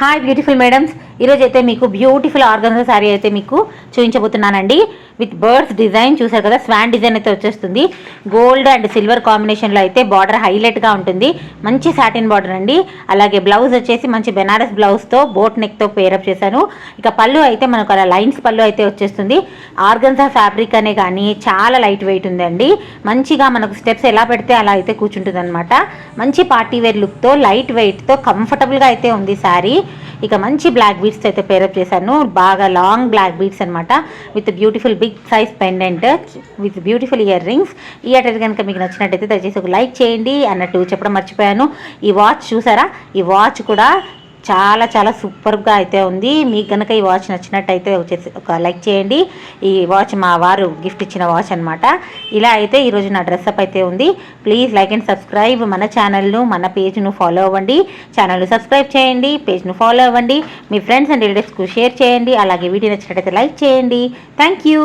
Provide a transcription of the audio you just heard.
Hi beautiful madams, ఈరోజు అయితే మీకు బ్యూటిఫుల్ ఆర్గన్జా శారీ అయితే మీకు చూపించబోతున్నానండి. విత్ బర్డ్స్ డిజైన్ చూసారు కదా, స్వాన్ డిజైన్ అయితే వచ్చేస్తుంది. గోల్డ్ అండ్ సిల్వర్ కాంబినేషన్లో అయితే బార్డర్ హైలైట్గా ఉంటుంది. మంచి సాటిన్ బార్డర్ అండి. అలాగే బ్లౌజ్ వచ్చేసి మంచి బెనారస్ బ్లౌజ్తో బోట్ నెక్తో పేరప్ చేశాను. ఇక పళ్ళు అయితే మనకు అలా లైన్స్ పళ్ళు అయితే వచ్చేస్తుంది. ఆర్గన్జా ఫ్యాబ్రిక్ అనే కానీ చాలా లైట్ వెయిట్ ఉందండి. మంచిగా మనకు స్టెప్స్ ఎలా పెడితే అలా అయితే కూర్చుంటుంది అనమాట. మంచి పార్టీ వేర్ లుక్తో లైట్ వెయిట్తో కంఫర్టబుల్గా అయితే ఉంది శారీ. ఇక మంచి బ్లాక్ బీడ్స్ అయితే పేరప్ చేశాను. బాగా లాంగ్ బ్లాక్ బీడ్స్ అనమాట. With beautiful big size pendant with beautiful earrings. ఈ అటైర్ కనుక మీకు నచ్చినట్టయితే దయచేసి ఒక లైక్ చేయండి అన్నట్టు చెప్పడం మర్చిపోయాను. ఈ వాచ్ చూసారా, ఈ వాచ్ కూడా చాలా చాలా సూపర్గా అయితే ఉంది. మీకు కనుక ఈ వాచ్ నచ్చినట్టయితే వచ్చేసి ఒక లైక్ చేయండి. ఈ వాచ్ మా వారు గిఫ్ట్ ఇచ్చిన వాచ్ అనమాట. ఇలా అయితే ఈరోజు నా డ్రెస్అప్ అయితే ఉంది. Please like and subscribe. మన ఛానల్ను, మన పేజ్ను ఫాలో అవ్వండి. ఛానల్ను సబ్స్క్రైబ్ చేయండి, పేజ్ను ఫాలో అవ్వండి. మీ ఫ్రెండ్స్ అండ్ రిలేటివ్స్కు షేర్ చేయండి. అలాగే వీడియో నచ్చినట్టయితే లైక్ చేయండి. Thank you.